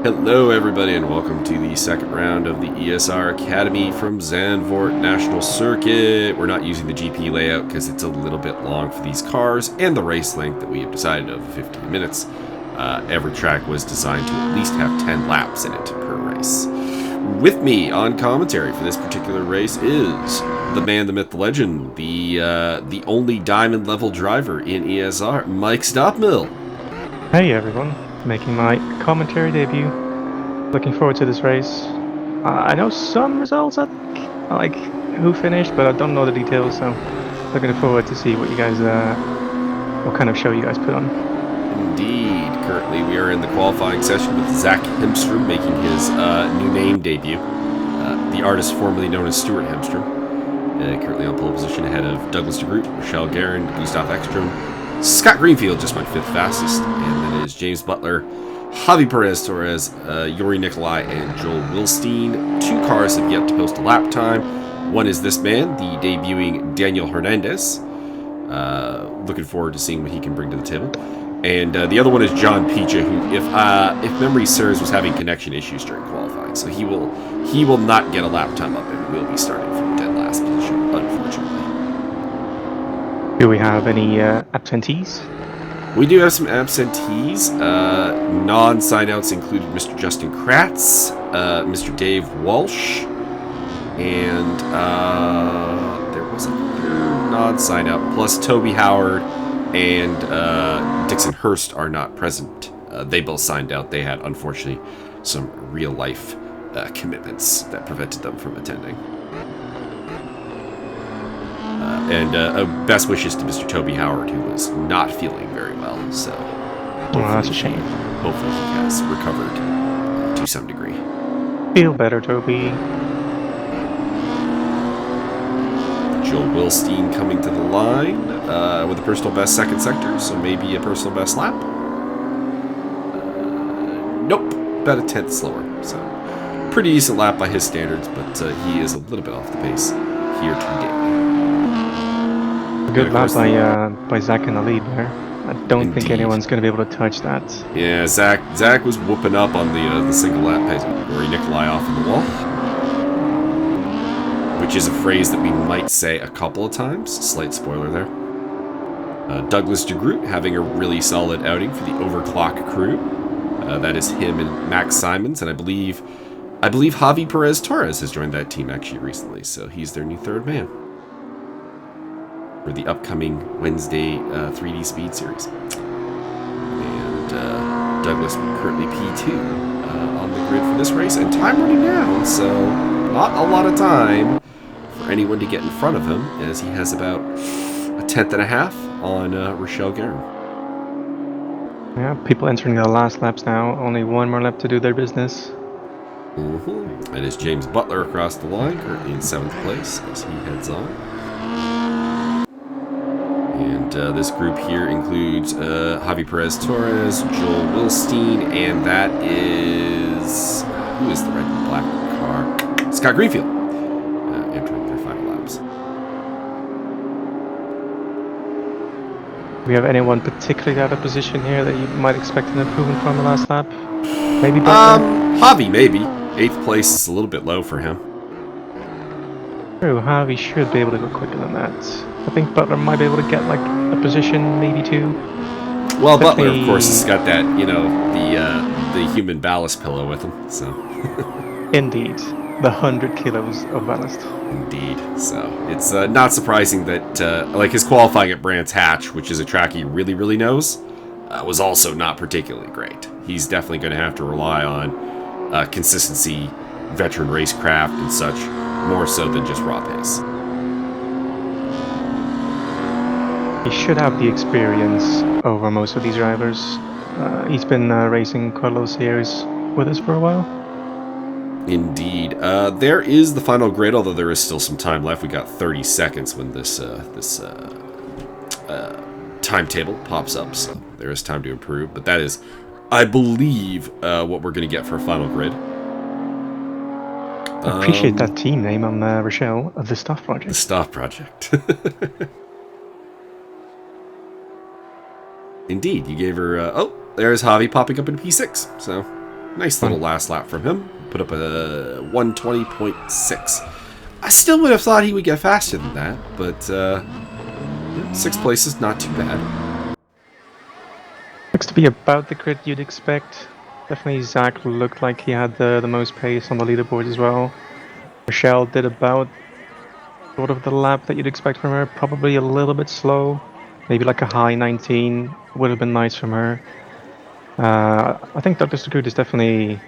Hello everybody and welcome to the second round of the ESR Academy from Zandvoort National Circuit. We're not using the GP layout because it's a little bit long for these cars and the race length that we have decided of 15 minutes. Every track was designed to at least have 10 laps in it per race. With me on commentary for this particular race is the man, the myth, the legend, the only diamond level driver in ESR, Mike Stopmill. Hey everyone, making my commentary debut. Looking forward to this race. I know some results, like who finished, but I don't know the details, so looking forward to see what you guys, what kind of show you guys put on. Indeed. Currently we are in the qualifying session with Zach Hemstrom making his new name debut. The artist formerly known as Stewart Hemstrom. Currently on pole position ahead of Douglas DeGroot, Rachel Guerin, Gutaf, Ekstrom. Scott Greenfield just went 5th fastest, and then is James Butler, Javier, Perez, Torres, Yuri Nikolai, and Joel Wilstein. 2 cars have yet to post a lap time. One is this man, the debuting Daniel Hernandez. Looking forward to seeing what he can bring to the table. And the other one is John Picha, who, if memory serves, was having connection issues during qualifying, so he will not get a lap time up and will be starting from dead last position, unfortunately. Do we have any absentees? We do have some absentees. Non-sign-outs included Mr. Justin Kratz, Mr. Dave Walsh, and there was another non-sign-out, plus Toby Howard and Dixon Hurst are not present. They both signed out. They had, unfortunately, some real-life commitments that prevented them from attending. And best wishes to Mr. Toby Howard, who was not feeling very well. So, That's a shame. Hopefully, he has recovered to some degree. Feel better, Toby. Joel Wilstein coming to the line with a personal best second sector, so maybe a personal best lap. Nope, about a 10th slower. So, pretty decent lap by his standards, but he is a little bit off the pace here today. Good lap by Zach in the lead there. I don't think anyone's going to be able to touch that. Yeah, Zach was whooping up on the single lap pace, Yuri Nikolai off in the wall, which is a phrase that we might say a couple of times. Slight spoiler there. Douglas DeGroot having a really solid outing for the Overclock crew. That is him and Max Simons, and I believe Javier Perez Torres has joined that team actually recently, so he's their new third man for the upcoming Wednesday 3D Speed Series. And Douglas currently P2 on the grid for this race, and time running down, so not a lot of time for anyone to get in front of him, as he has about a 10th and a half on Rachel Guerin. Yeah, people entering their last laps now. Only one more lap to do their business. And it's James Butler across the line, currently in 7th place as he heads on. And this group here includes Javier Perez Torres, Joel Wilstein, and that is... who is the red and black car? Scott Greenfield, entering their final laps. Do we have anyone particularly out of position here that you might expect an improvement from the last lap? Maybe Butler? Javi, maybe. 8th place is a little bit low for him. True, Javi should be able to go quicker than that. I think Butler might be able to get like a position, maybe 2. Well, Butler, of course, has got that, the human ballast pillow with him, so. Indeed. The 100 kilos of ballast. Indeed. So, it's not surprising that, his qualifying at Brands Hatch, which is a track he really, really knows, was also not particularly great. He's definitely going to have to rely on consistency, veteran racecraft, and such, more so than just raw pace. He should have the experience over most of these drivers. He's been racing quite a lot of series with us for a while. Indeed. There is the final grid, although there is still some time left. We got 30 seconds when this timetable pops up, so there is time to improve. But that is, I believe, what we're going to get for a final grid. I appreciate that team name on Rachel of the Stuff Project. The Stuff Project. Indeed, you gave her... oh, there's Javi popping up in P6. So, Nice little last lap from him. Put up a 120.6. I still would have thought he would get faster than that, but 6th place is not too bad. Looks to be about the grid you'd expect. Definitely Zach looked like he had the most pace on the leaderboard as well. Rachel did about sort of the lap that you'd expect from her, probably a little bit slow. Maybe like a high 19 would have been nice from her. I think Dr. Stewart is definitely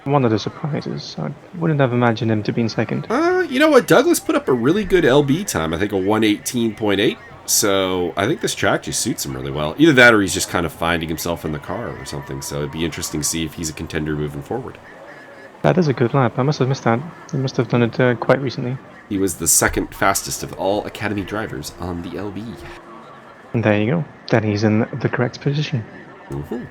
one of the surprises. I wouldn't have imagined him to be in second. You know what? Douglas put up a really good LB time. I think a 118.8. So I think this track just suits him really well. Either that or he's just kind of finding himself in the car or something. So it'd be interesting to see if he's a contender moving forward. That is a good lap. I must have missed that. He must have done it quite recently. He was the 2nd fastest of all Academy drivers on the LB. And there you go. Then he's in the correct position. Mm-hmm.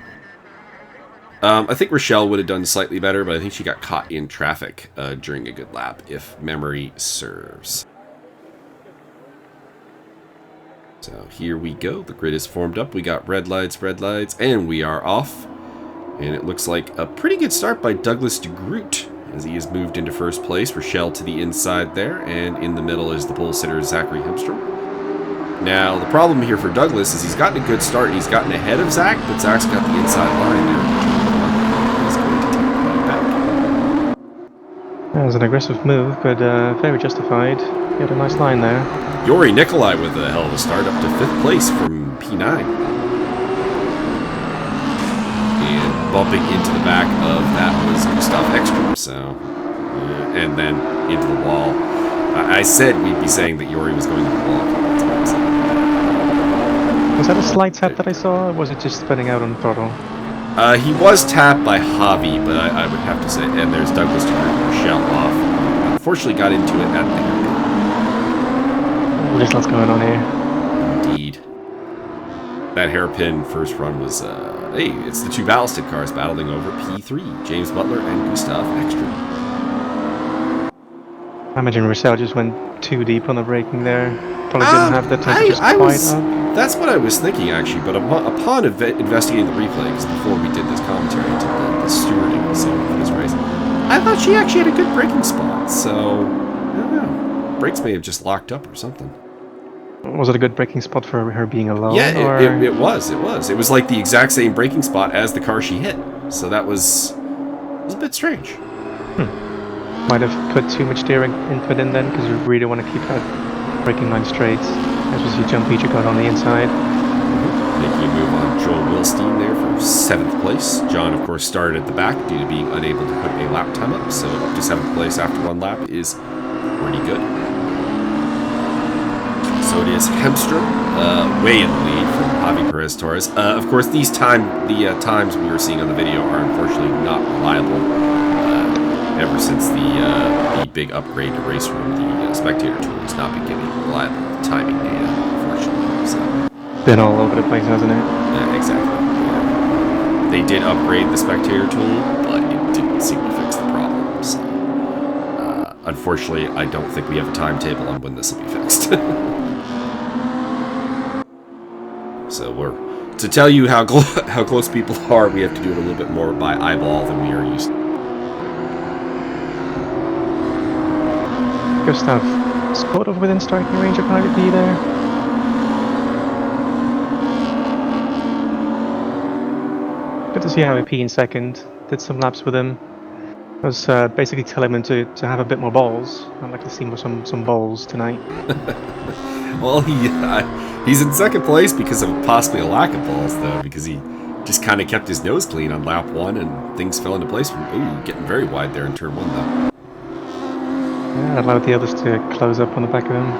I think Rachel would have done slightly better, but I think she got caught in traffic during a good lap, if memory serves. So here we go. The grid is formed up. We got red lights, and we are off. And it looks like a pretty good start by Douglas de Groot, as he has moved into 1st place. Rachel to the inside there, and in the middle is the pole sitter, Zachary Hemstrom. Now, the problem here for Douglas is he's gotten a good start, and he's gotten ahead of Zach, but Zach's got the inside line there. He's going to take the back. That was an aggressive move, but very justified. He had a nice line there. Yuri Nikolai with a hell of a start, up to 5th place from P9. And bumping into the back of that was Gutaf Ekstrom, so... and then into the wall. I said we'd be saying that Yuri was going to the wall. Was that a slide tap that I saw, or was it just spinning out on the throttle? He was tapped by Javi, but I would have to say, and there's Douglas to Rachel off. Unfortunately got into it at the hairpin. There's lots going on here. Indeed. That hairpin first run was, hey, it's the 2 ballasted cars battling over P3, James Butler and Gutaf Ekstrom. I imagine Rachel just went too deep on the braking there. Probably didn't have the temperatures quite up. That's what I was thinking, actually, but upon investigating the replay, because before we did this commentary into the stewarding so of this race, I thought she actually had a good braking spot, so, I don't know. Brakes may have just locked up or something. Was it a good braking spot for her being alone? Yeah, or? It was. It was like the exact same braking spot as the car she hit, so that was a bit strange. Might have put too much steering input in then, because you really want to keep that braking line straight. As you jump each got on the inside. Making a move on Joel Wilstein there for 7th place. John, of course, started at the back due to being unable to put a lap time up, so up to 7th place after 1 lap is pretty good. So it is Hemstrom, way in the lead from Javi Perez Torres. Of course, the times we were seeing on the video are unfortunately not reliable. Ever since the big upgrade to race room, the spectator tool has not been giving reliable timing data, unfortunately. So. Been all over the place, hasn't it? Exactly. Yeah. They did upgrade the spectator tool, but it didn't seem to fix the problem. So, unfortunately, I don't think we have a timetable on when this will be fixed. So to tell you how close people are, we have to do it a little bit more by eyeball than we are used to. Gutaf, sort of within striking range of Private B there. Good to see Harry P in second. Did some laps with him. I was basically telling him to have a bit more balls. I'd like to see some balls tonight. Well, he's in 2nd place because of possibly a lack of balls, though, because he just kind of kept his nose clean on lap 1 and things fell into place. Ooh, getting very wide there in turn 1, though. Yeah, allowed the others to close up on the back of him.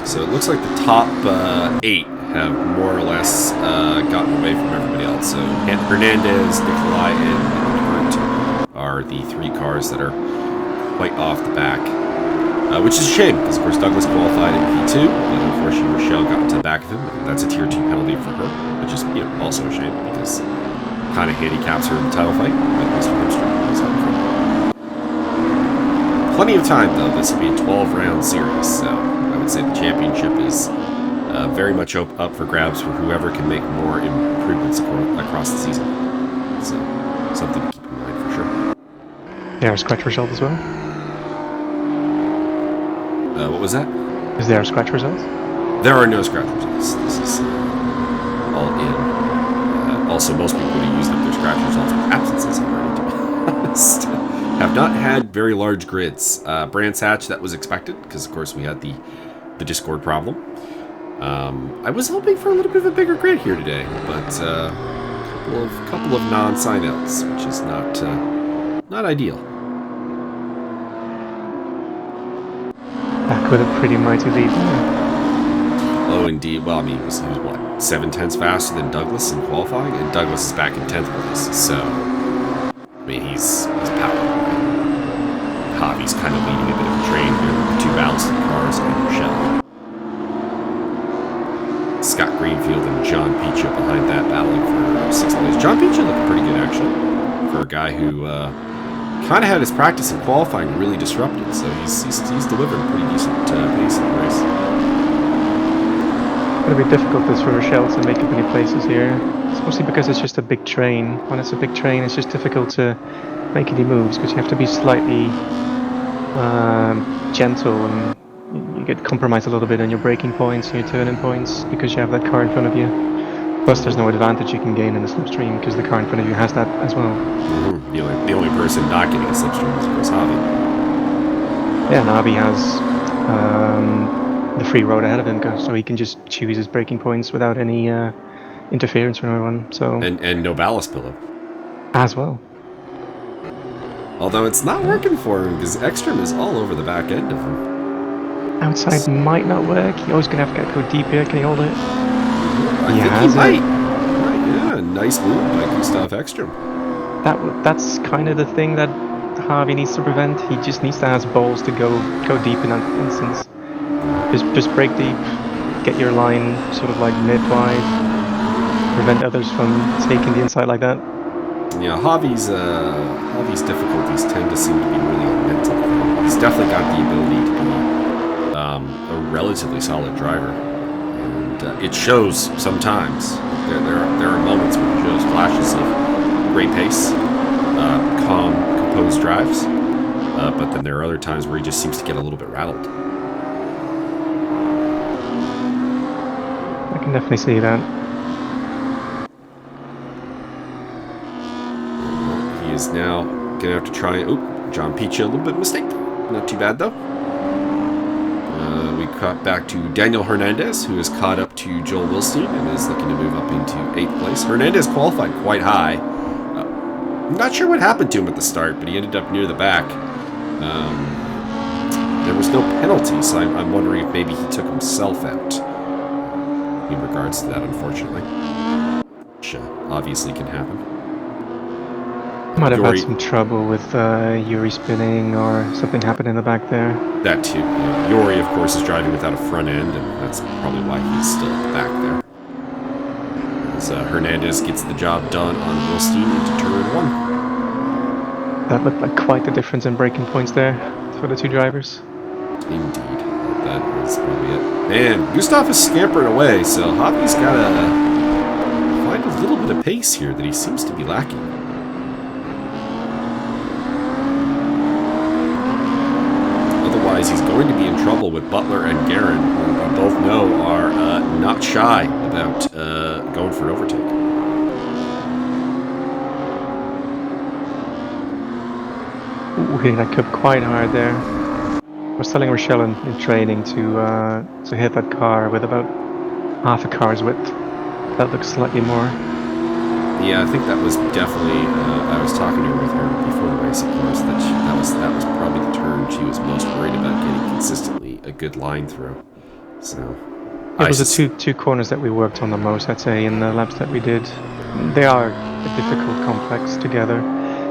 So it looks like the top 8 have more or less gotten away from everybody else. So Hernandez, Nikolai, and Hurt are the 3 cars that are quite off the back. Which is a shame, because of course Douglas qualified in P2, but unfortunately Rachel got to the back of him, and that's a tier 2 penalty for her, which is also a shame, because kind of handicaps her in the title fight, but Mr. Hemstrom is up front. Plenty of time, though. This will be a 12-round series, so I would say the championship is very much up for grabs for whoever can make more improvements across the season. So something to keep in mind for sure. There are scratch result as well. What was that? Is there a scratch result? There are no scratch results. This is all in. Also, most people would have used up their scratch results with absences already, to be honest. Have not had very large grids. Brands Hatch, that was expected, because of course we had the Discord problem. I was hoping for a little bit of a bigger grid here today, but a couple of non-sign-outs, which is not ideal. That could have pretty mighty lead. Oh, indeed. Well, I mean, he was what, 7/10 faster than Douglas in qualifying, and Douglas is back in 10th place. So, I mean, he's powerful. Javi's kind of leading a bit of a train here with 2 balanced cars and Rochelle. Scott Greenfield and John Picha behind that, battling for 6th place. John Picha looked pretty good, actually, for a guy who kind of had his practice in qualifying really disrupted. So he's delivered a pretty decent pace in the race. It's going to be difficult this for Rochelle to make up any places here. It's mostly because it's just a big train. When it's a big train, it's just difficult to make any moves because you have to be slightly gentle, and you get compromised a little bit on your braking points and your turning points because you have that car in front of you. Plus, there's no advantage you can gain in the slipstream because the car in front of you has that as well. Mm-hmm. The only person not getting a slipstream is, of course, Javi. Yeah, and Javi has the free road ahead of him, so he can just choose his braking points without any interference from everyone. So and no ballast pillow as well. Although it's not working for him because Ekstrom is all over the back end of him. Outside might not work. You're always going to have to go deep here. Can he hold it? I think he might. Yeah, nice move by Gutaf Ekstrom. That's kind of the thing that Javi needs to prevent. He just needs to have balls to go deep in that instance. Just break deep, get your line sort of like mid-wide, prevent others from taking the inside like that. Yeah, Javi's difficulties tend to seem to be really mental. He's definitely got the ability to be a relatively solid driver. It shows sometimes. There are moments where it shows flashes of great pace, calm, composed drives, but then there are other times where he just seems to get a little bit rattled. I can definitely see that. He is now going to have to try... Oh, John Picha, a little bit of mistake. Not too bad, though. We cut back to Daniel Hernandez, who is caught up to Joel Wilstein and is looking to move up into 8th place. Hernandez qualified quite high. I'm not sure what happened to him at the start, but he ended up near the back. There was no penalty, so I'm wondering if maybe he took himself out in regards to that, unfortunately. Which obviously can happen. Might have had some trouble with Yuri spinning or something happened in the back there. That too. Yuri, of course, is driving without a front end, and that's probably why he's still at the back there. As Hernandez gets the job done on Wilstein into turn 1. That looked like quite the difference in braking points there for the two drivers. Indeed. That is probably it. Man, Gutaf is scampering away, so Javi's got to find a little bit of pace here that he seems to be lacking. Otherwise, he's going to be in trouble with Butler and Guerin, who we both know are not shy about going for an overtake. Ooh, hitting that cup quite hard there. I was telling Rochelle in training to hit that car with about half a car's width. That looks slightly more. Yeah, I think that was definitely. I was talking to her with her before the race, of course. That was probably the turn she was most worried about getting consistently a good line through. So it was the two corners that we worked on the most, I'd say, in the laps that we did. They are a difficult complex together.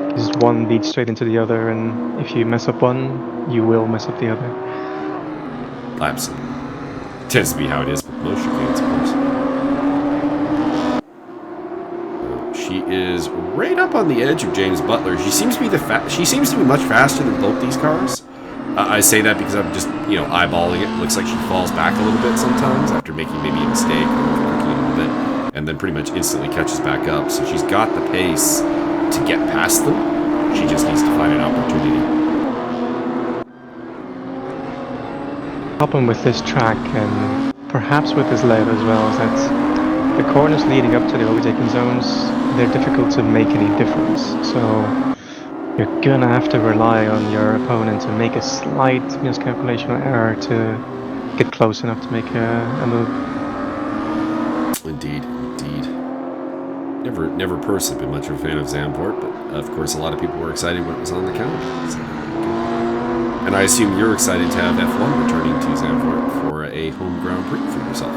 Because one leads straight into the other, and if you mess up one, you will mess up the other. Absolutely. Tends to be how it is with most chicanes, of course. She is right up on the edge of James Butler. She seems to be much faster than both these cars. I say that because I'm just eyeballing it. It looks like she falls back a little bit sometimes after making maybe a mistake or overcooking a little bit, and then pretty much instantly catches back up. So she's got the pace to get past them. She just needs to find an opportunity. Problem with this track, and perhaps with this layout as well, is that the corners leading up to the overtaking zones, they're difficult to make any difference. So you're gonna have to rely on your opponent to make a slight miscalculation or error to get close enough to make a move. Indeed. Never personally been much of a fan of Zandvoort, but of course a lot of people were excited when it was on the calendar. So. And I assume you're excited to have F1 returning to Zandvoort for a home Grand Prix for yourself.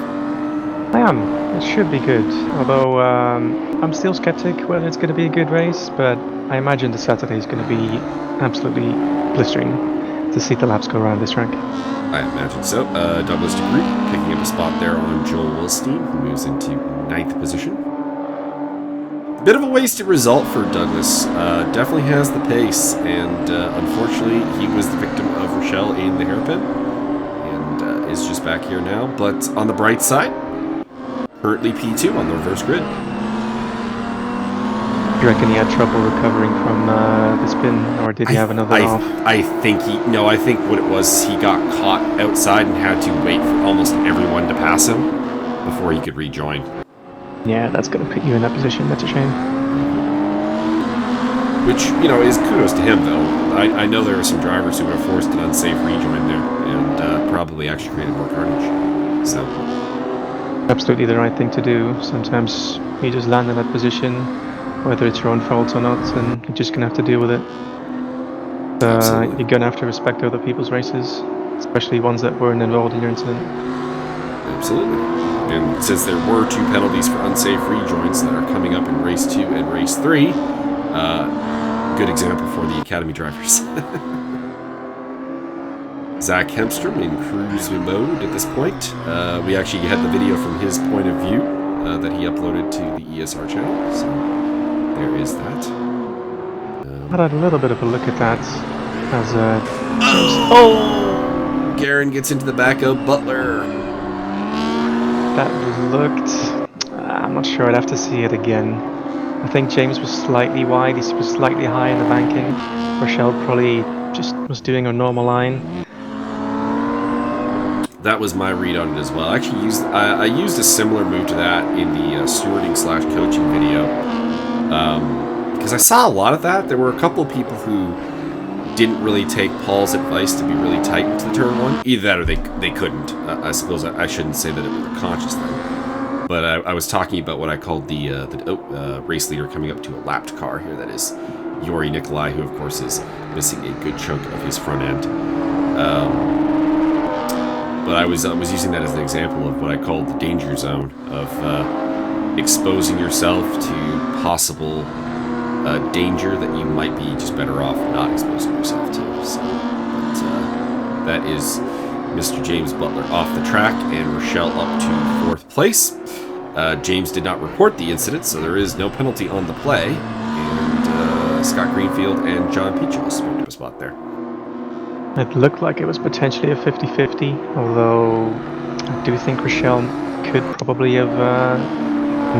I am. It should be good. Although I'm still skeptic whether it's going to be a good race, but I imagine the Saturday is going to be absolutely blistering to see the laps go around this track. I imagine so. Douglas DeGroot picking up a spot there on Joel Wilstein, who moves into 9th position. Bit of a wasted result for Douglas. Definitely has the pace, and unfortunately he was the victim of Rochelle in the hairpin, and is just back here now. But on the bright side, currently P2 on the reverse grid. Do you reckon he had trouble recovering from the spin, or did he have another off? I think I think what it was, he got caught outside and had to wait for almost everyone to pass him before he could rejoin. Yeah, that's going to put you in that position. That's a shame. Which, is kudos to him, though. I know there are some drivers who would have forced an unsafe rejoin there and probably actually created more carnage. So, absolutely the right thing to do. Sometimes you just land in that position, whether it's your own fault or not, and you're just going to have to deal with it. You're going to have to respect other people's races, especially ones that weren't involved in your incident. Absolutely. And since there were 2 penalties for unsafe rejoins that are coming up in race 2 and race 3, good example for the Academy drivers. Zach Hemstrom in cruise mode at this point. We actually had the video from his point of view that he uploaded to the ESR channel. So there is that. I had a little bit of a look at that as Guerin gets into the back of Butler. That looked... I'm not sure, I'd have to see it again. I think James was slightly wide, he was slightly high in the banking. Rochelle probably just was doing a normal line. That was my read on it as well. I actually used a similar move to that in the stewarding/coaching video. Because I saw a lot of that. There were a couple of people who didn't really take Paul's advice to be really tight into the turn 1. Either that or they couldn't. I suppose I shouldn't say that it was a conscious thing. But I was talking about what I called the race leader coming up to a lapped car here. That is Yuri Nikolai, who of course is missing a good chunk of his front end. But I was using that as an example of what I called the danger zone of exposing yourself to possible danger that you might be just better off not exposing yourself to. So, but that is Mr. James Butler off the track and Rochelle up to 4th place. James did not report the incident, so there is no penalty on the play. And Scott Greenfield and John Peaches picked up a spot there. It looked like it was potentially a 50-50, although I do think Rochelle could probably have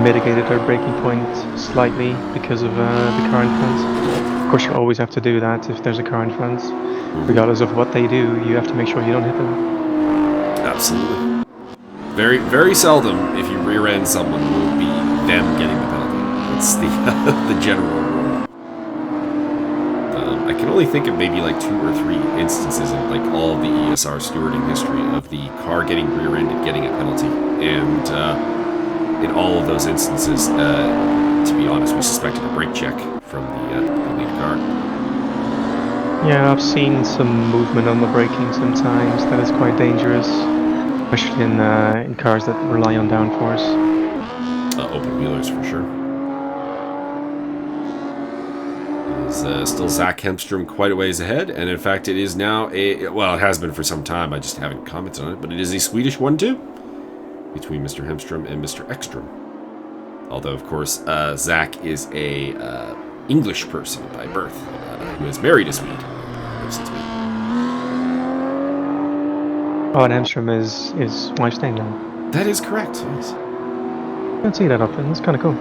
mitigated her braking point slightly because of the car in front. Of course, you always have to do that if there's a car in front. Regardless of what they do, you have to make sure you don't hit them. Absolutely. Very, very seldom, if you rear end someone, will be them getting the penalty. It's the general rule. I can only think of maybe like 2 or 3 instances in like all of the ESR stewarding history of the car getting rear-ended, getting a penalty, and in all of those instances, to be honest, we suspected a brake check from the lead car. Yeah, I've seen some movement on the braking sometimes that is quite dangerous, especially in cars that rely on downforce. Open wheelers for sure. It's still Zach Hemstrom quite a ways ahead, and in fact it is now it has been for some time, I just haven't commented on it, but it is a Swedish 1-2 between Mr. Hemstrom and Mr. Ekstrom. Although, of course, Zach is a English person by birth, who is married a Swede, lives in Sweden. Oh, and Hemstrom is his wife's name now. That is correct, yes. I don't see that often, that's kind of cool.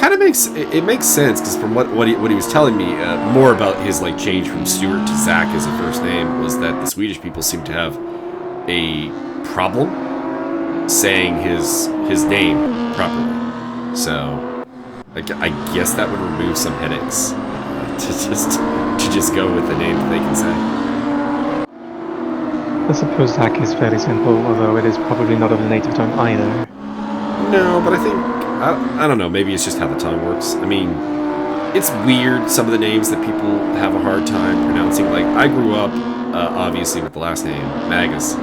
kind of makes it makes sense because from what he was telling me more about his like change from Stewart to Zach as a first name was that the Swedish people seem to have a problem saying his name properly. So I guess that would remove some headaches to just go with the name that they can say. I suppose Zach is fairly simple, although it is probably not of the native tongue either. No, but I think I don't know. Maybe it's just how the tongue works. I mean, it's weird some of the names that people have a hard time pronouncing. Like I grew up obviously with the last name Magas,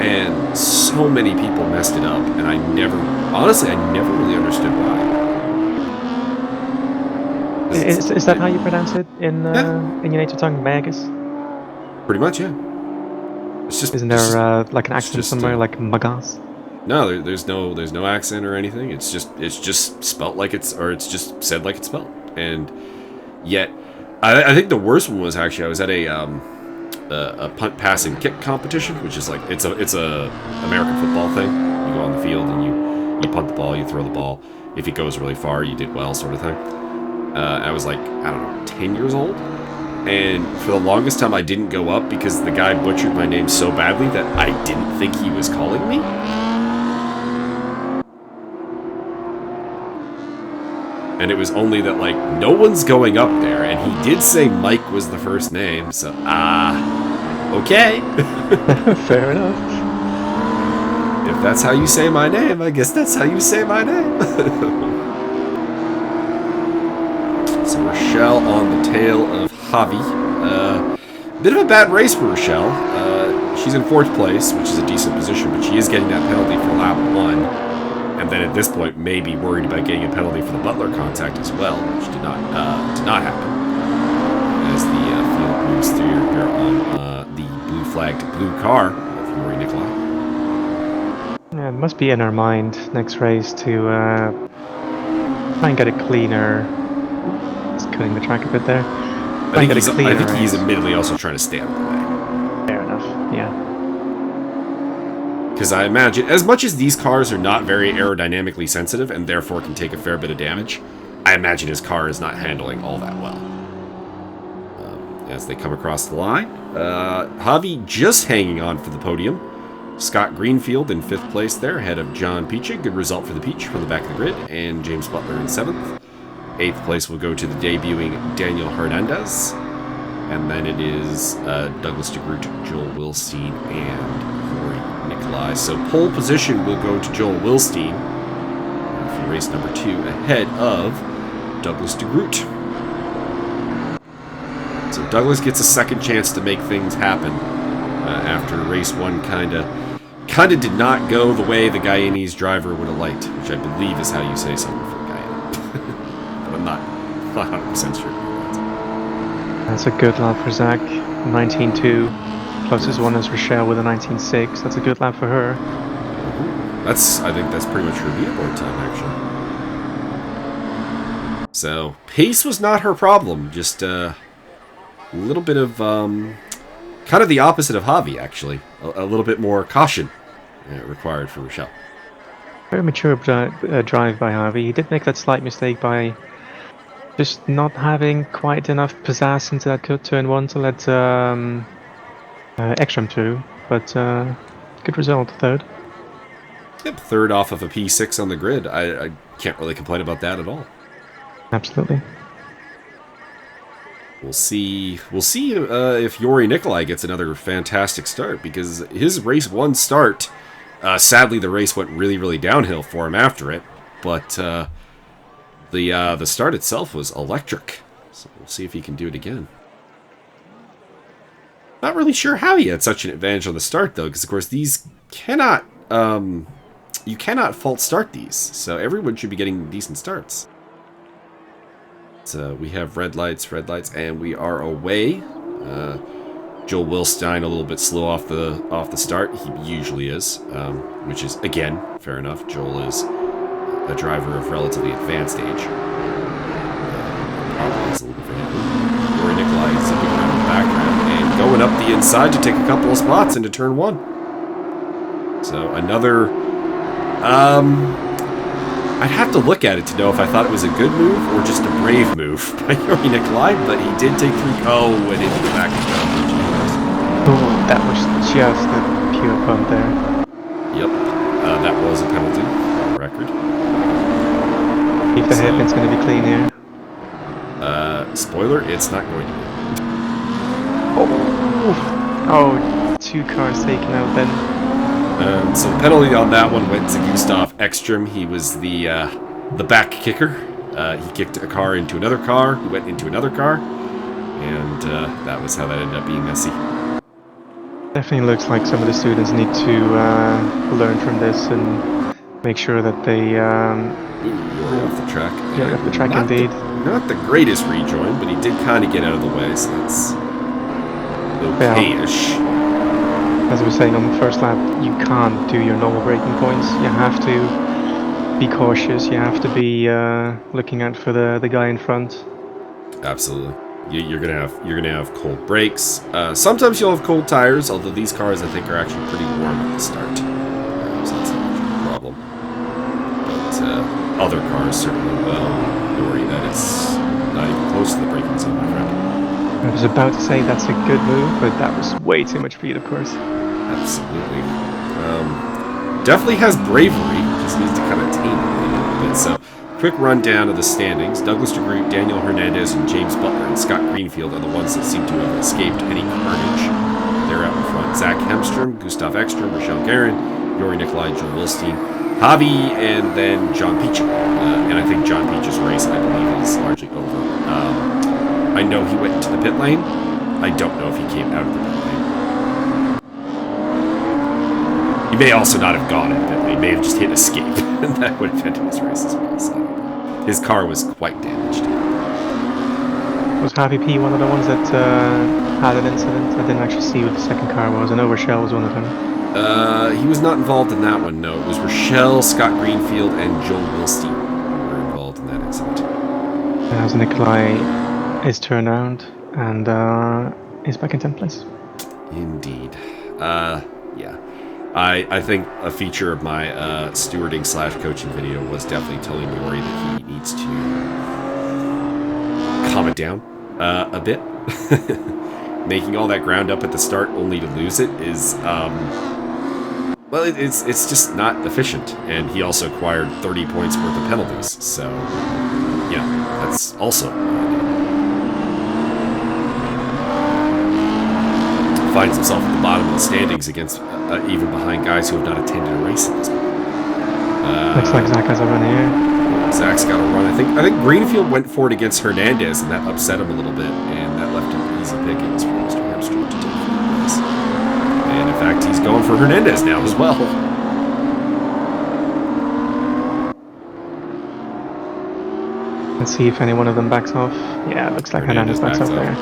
and so many people messed it up, and I never really understood why. Is that how you pronounce it in your native tongue, Magas? Pretty much, yeah. It's just Isn't there like an accent just, somewhere, like Magas? No, there's no accent or anything. It's just spelt like it's just said like it's spelled. And yet, I think the worst one was actually I was at a punt, pass, and kick competition, which is like it's a American football thing. You go on the field and you punt the ball, you throw the ball. If it goes really far, you did well, sort of thing. I was like, I don't know, 10 years old. And for the longest time, I didn't go up because the guy butchered my name so badly that I didn't think he was calling me. And it was only that, like, no one's going up there. And he did say Mike was the first name. So, okay. Fair enough. If that's how you say my name, I guess that's how you say my name. So Rochelle on the tail of Javi. Bit of a bad race for Rochelle. She's in 4th place, which is a decent position, but she is getting that penalty for lap 1. And then at this point, maybe worried about getting a penalty for the Butler contact as well, which did not happen. As the field moves through here on the blue-flagged blue car of Yuri Nikolai. Yeah, it must be in her mind next race to try and get a cleaner. Just cutting the track a bit there. I think he's admittedly also trying to stay out of the way. Fair enough, yeah. Because I imagine, as much as these cars are not very aerodynamically sensitive and therefore can take a fair bit of damage, I imagine his car is not handling all that well. As they come across the line, Javi just hanging on for the podium. Scott Greenfield in 5th place there, ahead of John Peachy. Good result for the Peach from the back of the grid. And James Butler in 7th. 8th place will go to the debuting Daniel Hernandez. And then it is Douglas DeGroot, Joel Wilstein, and Yuri Nikolai. So pole position will go to Joel Wilstein for race number 2, ahead of Douglas DeGroot. So Douglas gets a second chance to make things happen after race 1 kind of did not go the way the Guyanese driver would have liked, which I believe is how you say something for Guyana. But I'm not 100% sure. That's a good lap for Zach. 19.2. Closest one is Rochelle with a 19.6. That's a good lap for her. I think that's pretty much her leaderboard time, actually. So, pace was not her problem. Just a little bit of, kind of the opposite of Javi, actually. A little bit more caution required for Rochelle. Very mature drive by Javi. He did make that slight mistake by just not having quite enough pizzazz into that turn 1 to let Ekstrom through. But good result, 3rd. Yep, 3rd off of a P6 on the grid. I can't really complain about that at all. Absolutely. We'll see if Yuri Nikolai gets another fantastic start, because his race 1 start, sadly the race went really, really downhill for him after it, but the start itself was electric. So we'll see if he can do it again. Not really sure how he had such an advantage on the start, though, because of course these cannot, you cannot false start these, so everyone should be getting decent starts. So we have red lights, and we are away. Joel Wilstein a little bit slow off the start. He usually is, which is, again, fair enough. Joel is a driver of relatively advanced age. Probably is a little bit for him. Yuri Nikolai is zipping around in the background and going up the inside to take a couple of spots into turn 1. So another, I'd have to look at it to know if I thought it was a good move or just a brave move by Yuri Nikolai, but he did take 3. Oh, and into the back of the ground. Oh, that was just a pure punt there. Yep, that was a penalty, on the record. If the hairpin's going to be clean here. Spoiler, it's not going to be. Oh, 2 cars taken out then. So the penalty on that one went to Gutaf Ekstrom. He was the back kicker. He kicked a car into another car, who went into another car, and that was how that ended up being messy. Definitely looks like some of the students need to learn from this and make sure that they... You're off the track. Yeah, off the track indeed. Not the greatest rejoin, but he did kind of get out of the way, so that's okay-ish. As I was saying on the first lap, you can't do your normal braking points. You have to be cautious. You have to be looking out for the guy in front. Absolutely. You're gonna have cold brakes. Sometimes you'll have cold tires, although these cars I think are actually pretty warm at the start, so that's not much of a problem. But other cars certainly will. Worry that it's not even close to the braking zone, my friend. I was about to say that's a good move, but that was way too much speed, of course. Absolutely. Definitely has bravery. Just needs to kind of tame it a little bit. So, quick rundown of the standings. Douglas DeGroot, Daniel Hernandez, and James Butler and Scott Greenfield are the ones that seem to have escaped any carnage. They're out in front. Zach Hemstrom, Gutaf Ekstrom, Rachel Guerin, Yuri Nikolai, Joel Wilstein, Javi, and then John Peacham. And I think John Peach's race, I believe, is largely over. I know he went into the pit lane. I don't know if he came out of the pit lane. He may also not have gone in the pit lane. He may have just hit escape. And that would have ended his race as well. So his car was quite damaged. Was Javi P one of the ones that had an incident? I didn't actually see what the second car was. I know Rochelle was one of them. He was not involved in that one, no. It was Rochelle, Scott Greenfield, and Joel Wilstein who were involved in that incident. As Nikolai is turned around and is back in 10th place. Indeed. Yeah. I think a feature of my stewarding / coaching video was definitely telling Yuri that he needs to calm it down a bit. Making all that ground up at the start only to lose it is, well, it's just not efficient. And he also acquired 30 points worth of penalties. So, yeah, that's also finds himself at the bottom of the standings against even behind guys who have not attended a race at this point. Looks like Zach has a run here. Zach's got a run. I think Greenfield went for it against Hernandez, and that upset him a little bit, and that left him easy pickings for Mr. Hemstrom to take place. And in fact, he's going for Hernandez now as well. Let's see if any one of them backs off. Yeah, it looks like Hernandez backs off there.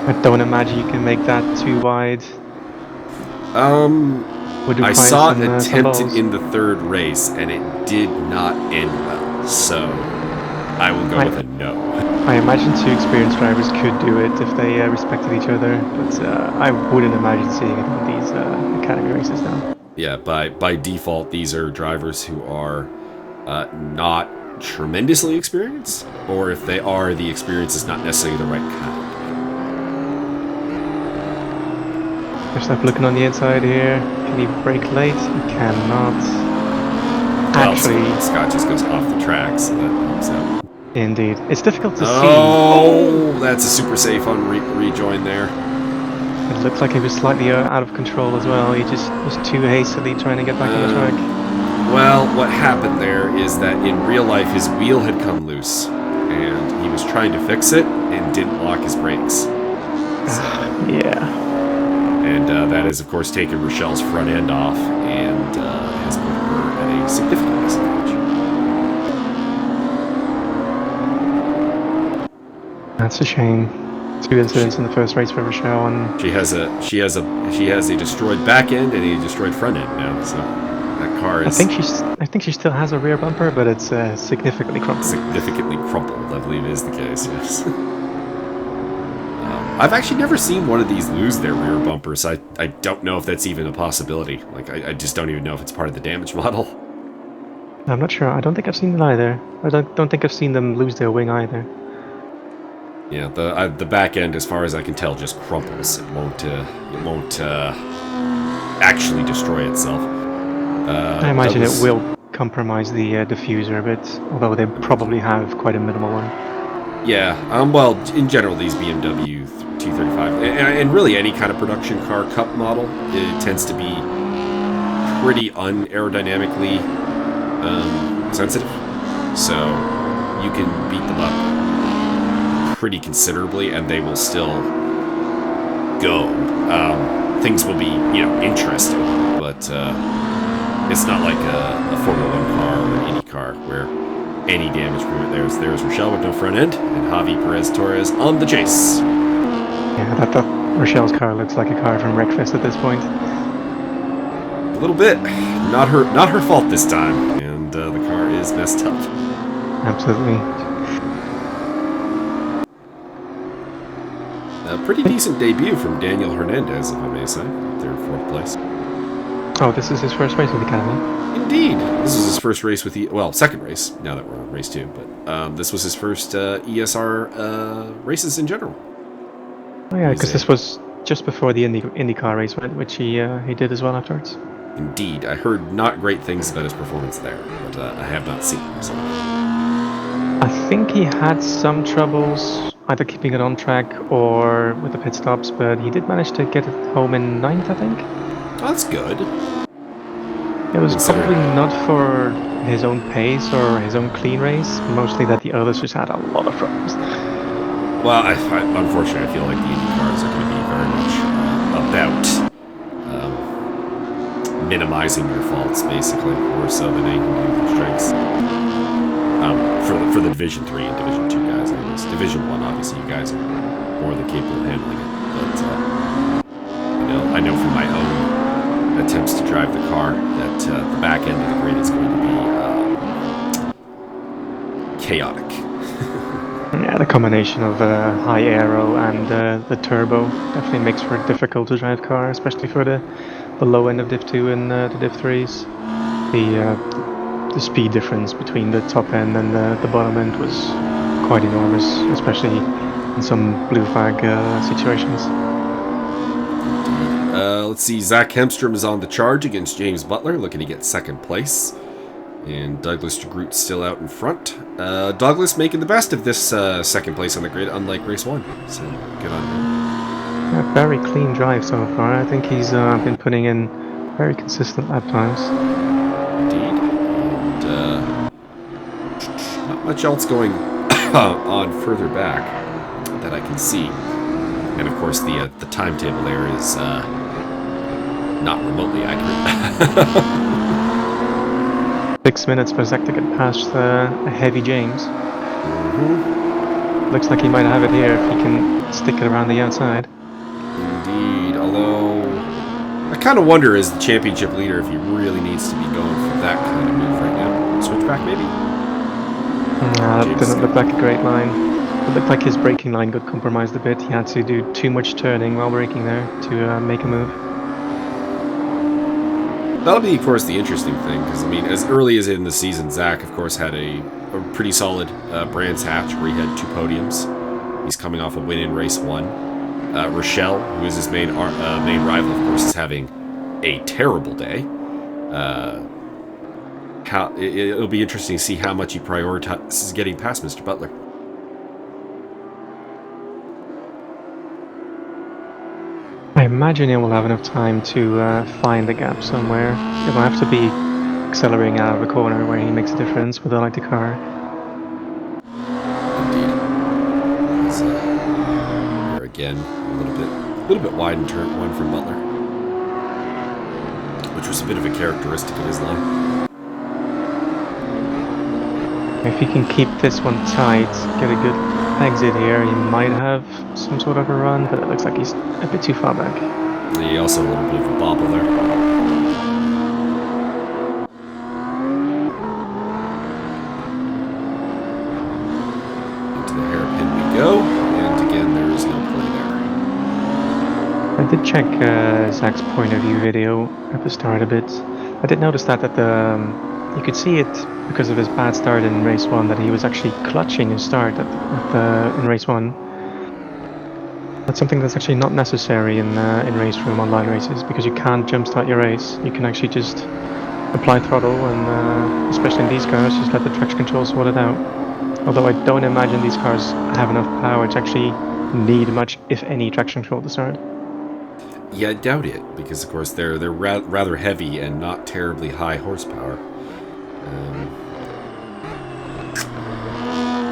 I don't imagine you can make that too wide. I saw it attempted in the third race, and it did not end well. So, I will go with a no. I imagine 2 experienced drivers could do it if they respected each other, but I wouldn't imagine seeing it in these academy races now. Yeah, by default, these are drivers who are not tremendously experienced, or if they are, the experience is not necessarily the right kind. Just like looking on the inside here. Can he brake late? He cannot. Actually, well, Scott just goes off the track, so that helps out. Indeed. It's difficult to see. Oh, that's a super safe on rejoin there. It looked like he was slightly out of control as well. He just was too hastily trying to get back on the track. Well, what happened there is that in real life his wheel had come loose, and he was trying to fix it and didn't lock his brakes. So, yeah. And that has, of course, taken Rochelle's front end off and has put her at a significant disadvantage. That's a shame. 2 incidents in the first race for Rochelle, and she has a destroyed back end and a destroyed front end now. So that car is. I think she still has a rear bumper, but it's significantly crumpled. Significantly crumpled, I believe is the case. Yes. I've actually never seen one of these lose their rear bumpers. I don't know if that's even a possibility. Like, I just don't even know if it's part of the damage model. I'm not sure. I don't think I've seen it either. I don't think I've seen them lose their wing either. Yeah, the back end, as far as I can tell, just crumples. It won't actually destroy itself. I imagine it will compromise the diffuser a bit, although they probably have quite a minimal one. Yeah, well, in general, these BMW 235, and really any kind of production car cup model, it tends to be pretty unaerodynamically sensitive. So you can beat them up pretty considerably, and they will still go. Things will be, interesting, but it's not like a Formula 1 car or an Indy car where any damage from it. There's Rachel with no front end, and Javi, Perez, Torres on the chase. Yeah, that Rachel's car looks like a car from Wreckfest at this point. A little bit. Not her fault this time, and the car is messed up. Absolutely. A pretty decent debut from Daniel Hernandez, if I may say. They're in 4th place. Oh, this is his first race with the Academy? Indeed. This was his first race with second race, now that we're on race 2, but this was his first ESR races in general. Oh yeah, because this was just before the IndyCar race, which he did as well afterwards. Indeed. I heard not great things about his performance there, but I have not seen him, so. I think he had some troubles either keeping it on track or with the pit stops, but he did manage to get it home in 9th, I think. Oh, that's good. It was probably not for his own pace or his own clean race, mostly that the others just had a lot of problems. Well, unfortunately, I feel like the Indy cars are going to be very much about minimizing your faults, basically, more so than anything to do with your strengths. For the Division 3 and Division 2 guys, I guess. Division 1, obviously, you guys are more than capable of handling it, but I know from my own attempts to drive the car that the back end of the grid is going to be chaotic. Yeah, the combination of high aero and the turbo definitely makes for a difficult to drive car, especially for the low end of Div 2 and the Div 3s. The speed difference between the top end and the bottom end was quite enormous, especially in some blue flag situations. Let's see, Zach Hemstrom is on the charge against James Butler, looking to get 2nd place. And Douglas DeGroot's still out in front. Douglas making the best of this 2nd place on the grid, unlike race 1. So, good on him. Yeah, very clean drive so far. I think he's been putting in very consistent lap times. Indeed. And not much else going on further back that I can see. And of course, the timetable there is not remotely accurate. 6 minutes per sec to get past a heavy James. Mm-hmm. Looks like he might have it here if he can stick it around the outside. Indeed, although I kind of wonder as the championship leader if he really needs to be going for that kind of move right now. Switchback maybe? That didn't look like a great line. It looked like his braking line got compromised a bit. He had to do too much turning while braking there to make a move. That'll be, of course, the interesting thing, because, I mean, as early as in the season, Zach, of course, had a pretty solid Brands Hatch where he had 2 podiums. He's coming off a win in race 1. Rachel, who is his main rival, of course, is having a terrible day. It'll be interesting to see how much he prioritizes getting past Mr. Butler. I imagine he will have enough time to find the gap somewhere. It will have to be accelerating out of a corner where he makes a difference with the lighter car. Indeed. Here again, a little bit wide in turn 1 from Butler, which was a bit of a characteristic of his line. If he can keep this one tight, get a good exit here, he might have some sort of a run, but it looks like he's a bit too far back. He also a little bit of a bobble there. Into the hairpin we go, and again there is no play there. I did check Zach's point of view video at the start a bit. I did notice that at the you could see it because of his bad start in race 1 that he was actually clutching his start in race 1. That's something that's actually not necessary in race room online races, because you can't jump start your race. You can actually just apply throttle and, especially in these cars, just let the traction control sort it out. Although I don't imagine these cars have enough power to actually need much, if any, traction control to start. Yeah, I doubt it, because of course they're rather heavy and not terribly high horsepower,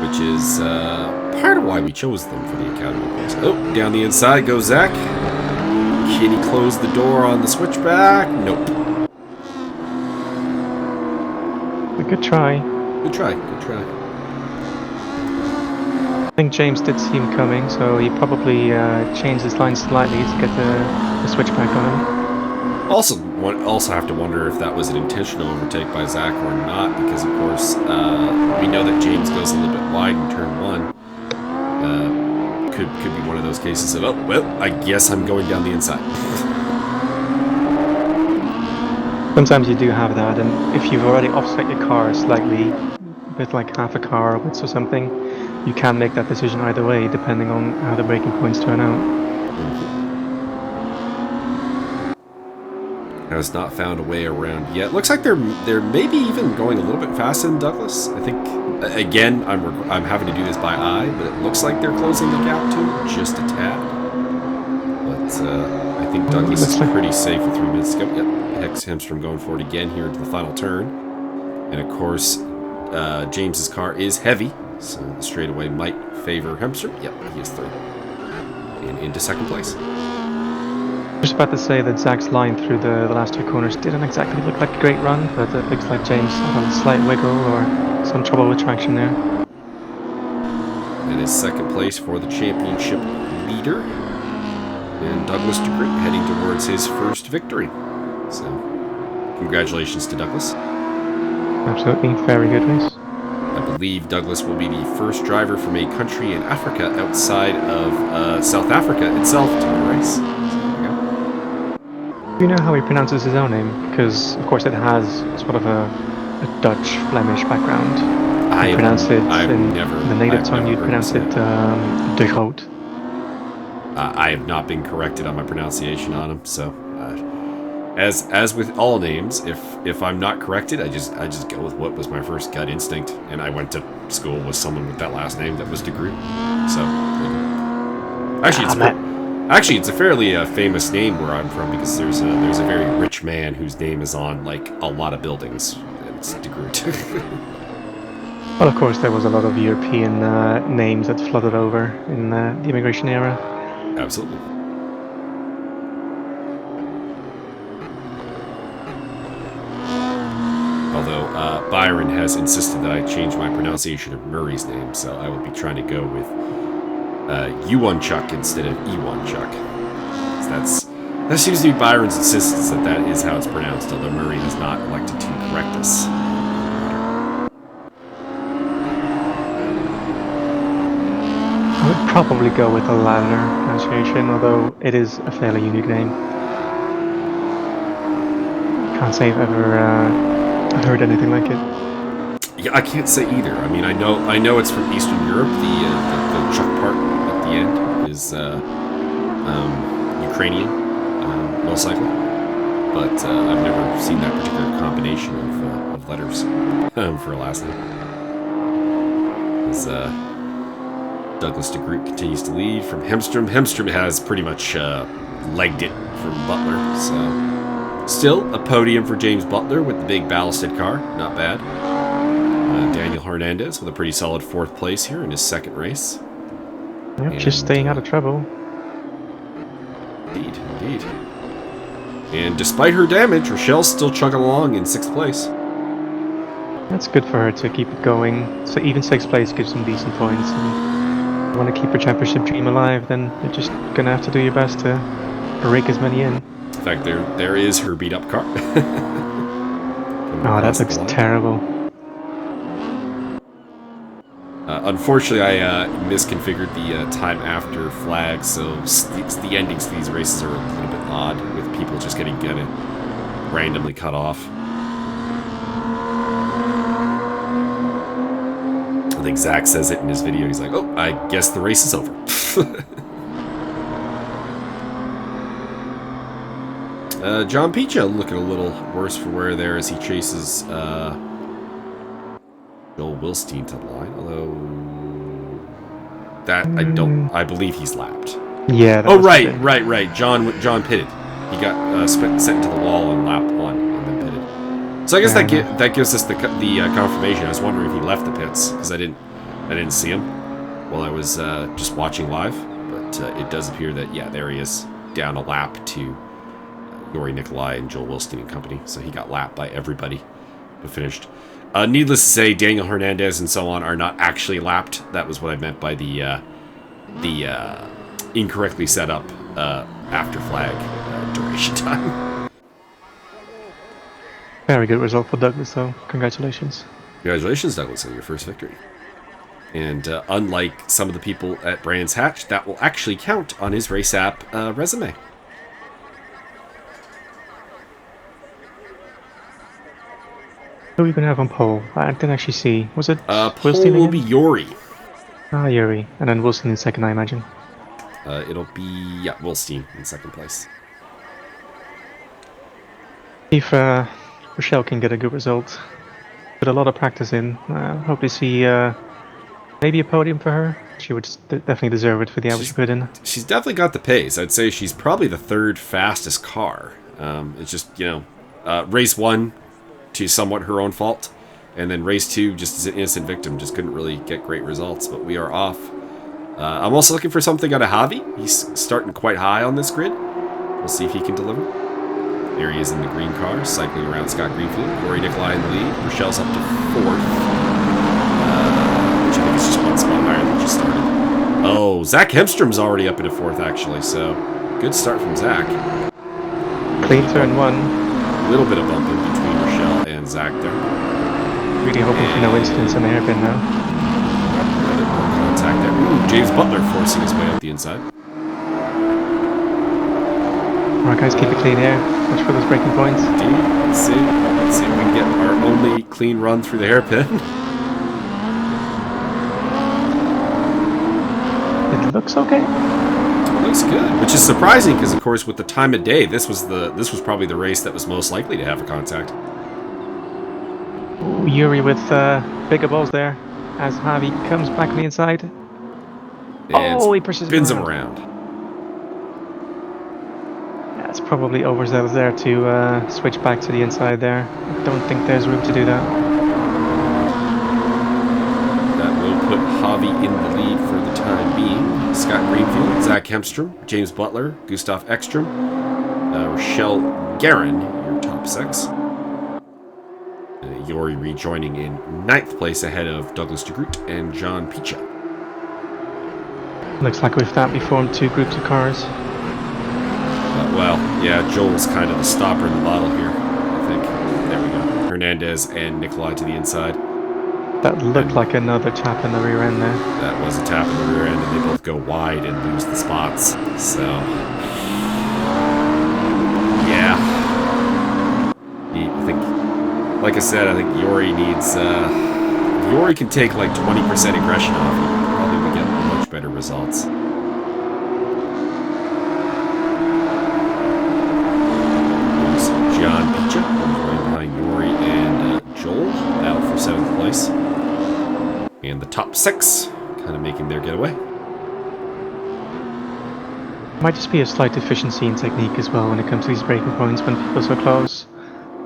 which is part of why we chose them for the Academy course. Oh, down the inside goes Zach. Can he close the door on the switchback? Nope. A good try. Good try, good try. I think James did see him coming, so he probably changed his line slightly to get the switchback on him. Also have to wonder if that was an intentional overtake by Zach or not, because of course we know that James goes a little bit wide in turn 1. Could be one of those cases of, oh, well, I guess I'm going down the inside. Sometimes you do have that, and if you've already offset your car slightly, with like half a car width or something, you can make that decision either way, depending on how the braking points turn out. Has not found a way around yet. Looks like they're maybe even going a little bit faster than Douglas. I think, again, I'm having to do this by eye, but it looks like they're closing the gap to just a tad. But I think Douglas is pretty safe with 3 minutes to go. Yep, Hemstrom going forward again here into the final turn. And of course, James's car is heavy, so the straightaway might favor Hemstrom. Yep, he is third. And into second place. I was just about to say that Zach's line through the last 2 corners didn't exactly look like a great run, but it looks like James had a slight wiggle or some trouble with traction there. And his second place for the championship leader. And Douglas DeGroot heading towards his first victory. So, congratulations to Douglas. Absolutely, very good race. I believe Douglas will be the first driver from a country in Africa outside of South Africa itself to win a race. Do you know how he pronounces his own name? Because, of course, it has sort of a Dutch, Flemish background. I pronounce it in the native tongue, you'd pronounce it De Groot. I have not been corrected on my pronunciation on him, so as with all names, if I'm not corrected, I just go with what was my first gut instinct, and I went to school with someone with that last name that was De Groot. So actually, it's a fairly famous name where I'm from, because there's a very rich man whose name is on like a lot of buildings. And it's De Groot. Well, of course, there was a lot of European names that flooded over in the immigration era. Absolutely. Although Byron has insisted that I change my pronunciation of Murray's name, so I will be trying to go with U1 instead of E1 Chuck. That seems to be Byron's insistence that is how it's pronounced, although Murray has not elected to correct us. I would probably go with the latter pronunciation, although it is a fairly unique name. Can't say I've ever heard anything like it. Yeah, I can't say either. I mean, I know it's from Eastern Europe. The Chuck part at the end is Ukrainian, most likely. But I've never seen that particular combination of letters for a last name. As Douglas DeGroot continues to lead from Hemstrom. Hemstrom has pretty much legged it from Butler, so still a podium for James Butler with the big ballasted car. Not bad. Daniel Hernandez with a pretty solid 4th place here in his second race. Yep, just staying out of trouble. Indeed. And despite her damage, Rochelle's still chugging along in 6th place. That's good for her to keep it going. So even 6th place gives some decent points. And if you want to keep your championship dream alive, then you're just going to have to do your best to rake as many in. In fact, there is her beat-up car. Oh, that looks terrible. Unfortunately, I misconfigured the time after flag, so the endings to these races are a little bit odd, with people just getting randomly cut off. I think Zach says it in his video. He's like, oh, I guess the race is over. John Picha looking a little worse for wear there as he chases Joel Wilstein to the line. Although that I believe he's lapped. Yeah. Oh right. John pitted. He got sent into the wall on lap 1 and then pitted. So I guess that gives us the confirmation. I was wondering if he left the pits because I didn't see him while I was just watching live. But it does appear that there he is, down a lap to Yuri Nikolai and Joel Wilstein and company. So he got lapped by everybody but finished. Needless to say, Daniel Hernandez and so on are not actually lapped. That was what I meant by the incorrectly set up after flag duration time. Very good result for Douglas, though. Congratulations. Congratulations, Douglas, on your first victory. And unlike some of the people at Brands Hatch, that will actually count on his race app resume. Who are we going to have on pole? I didn't actually see. Was it pole will be Yuri. Yuri. And then Wilson in second, I imagine. It'll be, Wilstein in second place. If Rochelle can get a good result, put a lot of practice in, hope to see maybe a podium for her. She would definitely deserve it for the hours she put in. She's definitely got the pace. I'd say she's probably the third fastest car. It's just, race 1 to somewhat her own fault, and then race 2 just as an innocent victim, just couldn't really get great results, but we are off. I'm also looking for something out of Javi. He's starting quite high on this grid. We'll see if he can deliver. There he is in the green car, cycling around Scott Greenfield. Rory Nikolai in the lead. Rochelle's up to 4th. Which I think is just one spot higher than she started. Oh, Zach Hemstrom's already up into 4th, actually, so good start from Zach. Clean turn 1. A little bit of bumping between Rochelle and Zach there. Really hoping for no incidents on the hairpin now. Contact there. Ooh, James Butler forcing his way out the inside. Alright guys, keep it clean here. Watch for those braking points. Indeed. Let's see if we can get our only clean run through the hairpin. It looks okay. It looks good, which is surprising because, of course, with the time of day, this was probably the race that was most likely to have a contact. Ooh, Yuri with bigger balls there as Javi comes back on the inside. And he pushes spins him around. Yeah, it's probably overzealous there to switch back to the inside there. I don't think there's room to do that. That will put Javi in the lead for the time being. Scott Greenfield, Zach Hemstrom, James Butler, Gutaf Ekstrom, Rachel Guerin, your top 6. Yuri rejoining in 9th place ahead of Douglas DeGroot and John Picha. Looks like we've that formed 2 groups of cars. Joel's kind of the stopper in the bottle here, I think. There we go. Hernandez and Nikolai to the inside. That looked like another tap in the rear end there. That was a tap in the rear end, and they both go wide and lose the spots. So, yeah. I think, like I said, I think Yuri needs... Yuri can take like 20% aggression off. He probably would get much better results. There's John Picha right behind Yuri and Joel, out for 7th place. And the top 6 kind of making their getaway. Might just be a slight efficiency in technique as well when it comes to these braking points when people are so close.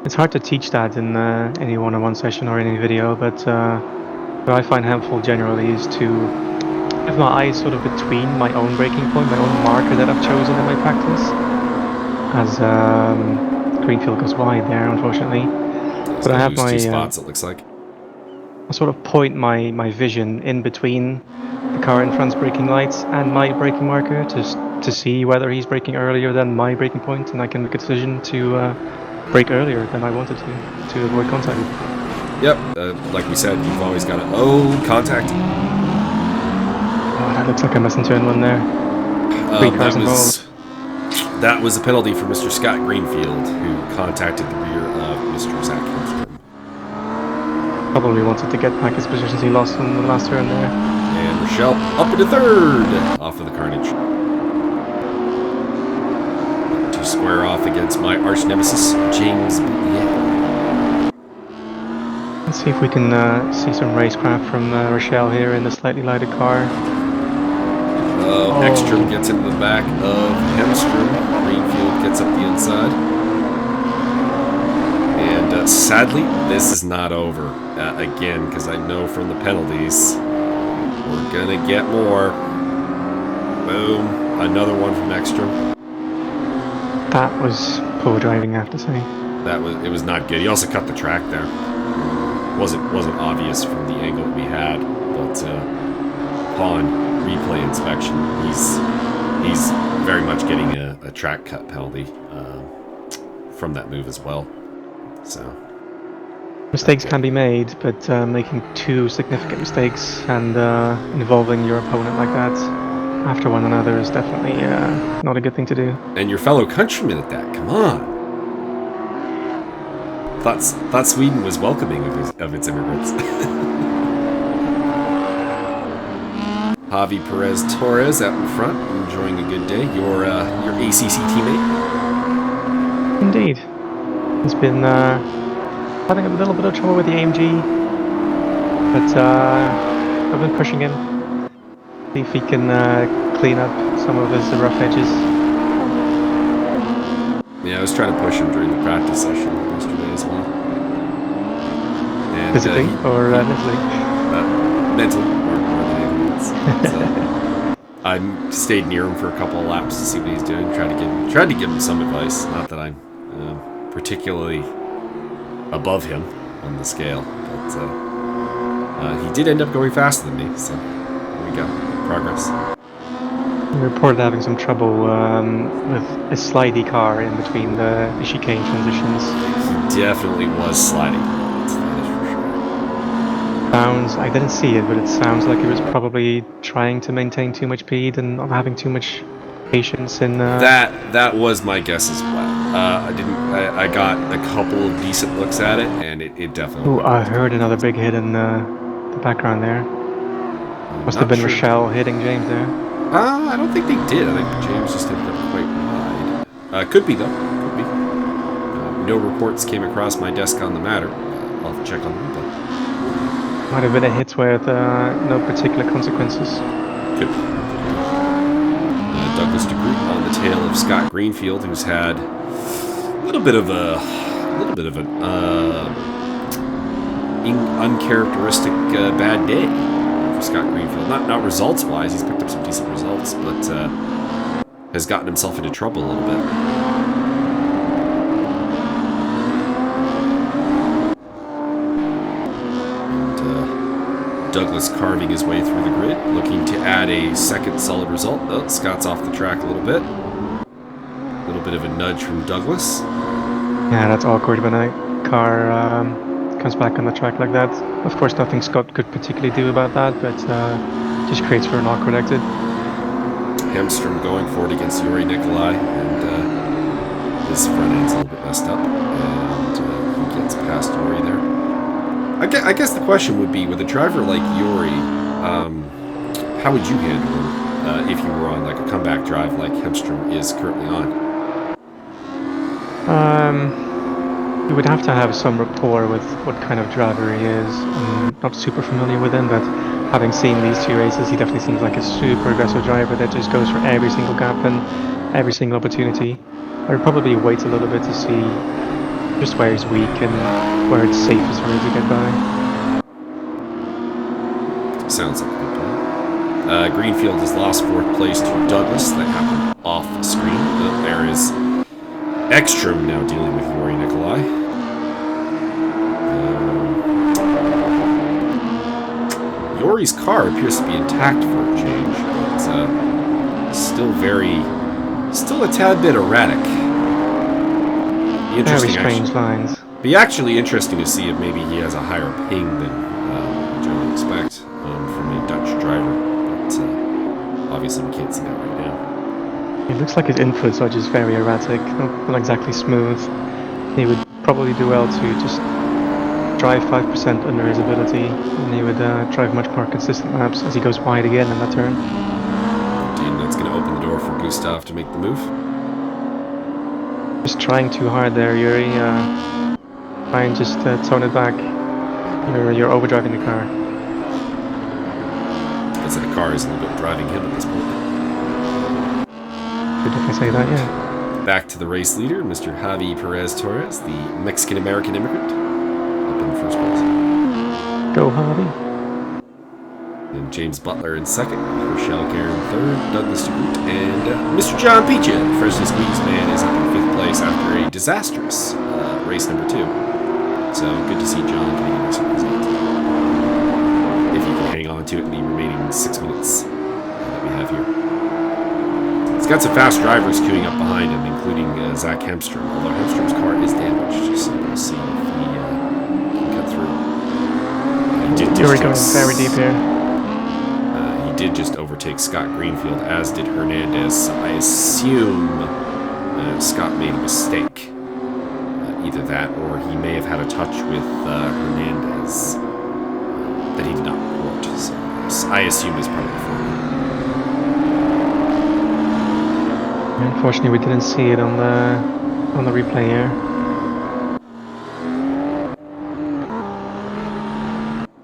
It's hard to teach that in any one-on-one session or in any video, but what I find helpful generally is to have my eyes sort of between my own braking point, my own marker that I've chosen in my practice. As Greenfield goes wide there, unfortunately. But I have my 2 spots, it looks like. I sort of point my vision in between the car in front's braking lights and my braking marker to see whether he's braking earlier than my braking point, and I can make a decision to brake earlier than I wanted to avoid contact. Yep, like we said, you've always got to... Oh, contact. Oh, that looks like a mess in turn 1 there. 3 cars involved. That was a penalty for Mr. Scott Greenfield, who contacted the rear of Mr. Zach Hemstrom. Probably wanted to get back his positions he lost on the last turn there. And Rachel up into third off of the carnage. To square off against my arch nemesis, James Boulier. Let's see if we can see some racecraft from Rachel here in the slightly lighter car. Ekstrom gets into the back of Hemstrom. Greenfield gets up the inside. And sadly, this is not over. Again, because I know from the penalties, we're going to get more. Boom. Another one from Ekstrom. That was poor driving, I have to say. It was not good. He also cut the track there. Wasn't obvious from the angle that we had, but upon replay inspection, he's very much getting a track cut penalty from that move as well. So mistakes can be made, but making two significant mistakes and involving your opponent like that after one another is definitely not a good thing to do. And your fellow countrymen at that, come on. Thought Sweden was welcoming of its immigrants. Javi, Perez, Torres out in front, enjoying a good day. Your ACC teammate. Indeed, he's been having a little bit of trouble with the AMG, but I've been pushing him. See if he can clean up some of his rough edges. Yeah, I was trying to push him during the practice session yesterday as well. And, physically or mentally? Mentally, more than anything else. So, I stayed near him for a couple of laps to see what he's doing. Tried to give him some advice. Not that I'm particularly above him on the scale, but he did end up going faster than me. So there we go, progress. We reported having some trouble with a slidey car in between the chicane transitions. He definitely was sliding. That is for sure. I didn't see it, but it sounds like he was probably trying to maintain too much speed and not having too much patience in... That was my guess as well. I got a couple of decent looks at it, and it definitely... Ooh, I heard another big hit in the background there. Must have been Rachel hitting James there. I don't think they did. I think James just hit them quite wide. Could be, though. Could be. No reports came across my desk on the matter. I'll have to check on the replay. Might have been a hit with no particular consequences. Could be. Douglas DeGroot on the tail of Scott Greenfield, who's had a little bit of an uncharacteristic bad day for Scott Greenfield. Not results-wise, he's picked up some decent results, but has gotten himself into trouble a little bit. Douglas carving his way through the grid, looking to add a second solid result. Oh, Scott's off the track a little bit. A little bit of a nudge from Douglas. Yeah, that's awkward when a car comes back on the track like that. Of course, nothing Scott could particularly do about that, but just creates for an awkward exit. Hemstrom going for it against Yuri Nikolai, and his front end's a little bit messed up, and he gets past Yuri there. I guess the question would be, with a driver like Yuri, how would you handle him if you were on like a comeback drive like Hemstrom is currently on? You would have to have some rapport with what kind of driver he is. I'm not super familiar with him, but having seen these two races, he definitely seems like a super aggressive driver that just goes for every single gap and every single opportunity. I would probably wait a little bit to see just where he's weak and where it's safest for him to get by. Sounds like a good plan. Greenfield has lost fourth place to Douglas. That happened off the screen. There is Ekstrom now dealing with Yuri Nikolai. Yuri's car appears to be intact for a change, but still a tad bit erratic. Very strange lines. Be actually interesting to see if maybe he has a higher ping than we generally expect from a Dutch driver, but obviously we can't see that right now. It looks like his inputs are just very erratic, not exactly smooth. He would probably do well to just drive 5% under his ability, and he would drive much more consistent laps as he goes wide again in that turn. Indeed, that's going to open the door for Gutaf to make the move. Just trying too hard there, Yuri. Try and just tone it back. You're overdriving the car. Looks like the car is a little bit driving him at this point. Could definitely say that, yeah. Back to the race leader, Mr. Javier Perez Torres, the Mexican-American immigrant, up in first place. Go, Javi. And James Butler in second, Rachel Guerin third, Douglas Stewart, and Mr. John Peachy, Freshly Squeezed Man, is up in fifth place after a disastrous race number 2. So good to see John getting a nice result. If he can hang on to it in the remaining 6 minutes that we have here. He's got some fast drivers queuing up behind him, including Zach Hemstrom, although Hemstrom's car is damaged, so we'll see if he can cut through. Yuri going very deep here. He did just overtake Scott Greenfield, as did Hernandez. I assume Scott made a mistake. Either that, or he may have had a touch with Hernandez that he did not report. So I assume it's probably the former. Unfortunately, we didn't see it on the replay here.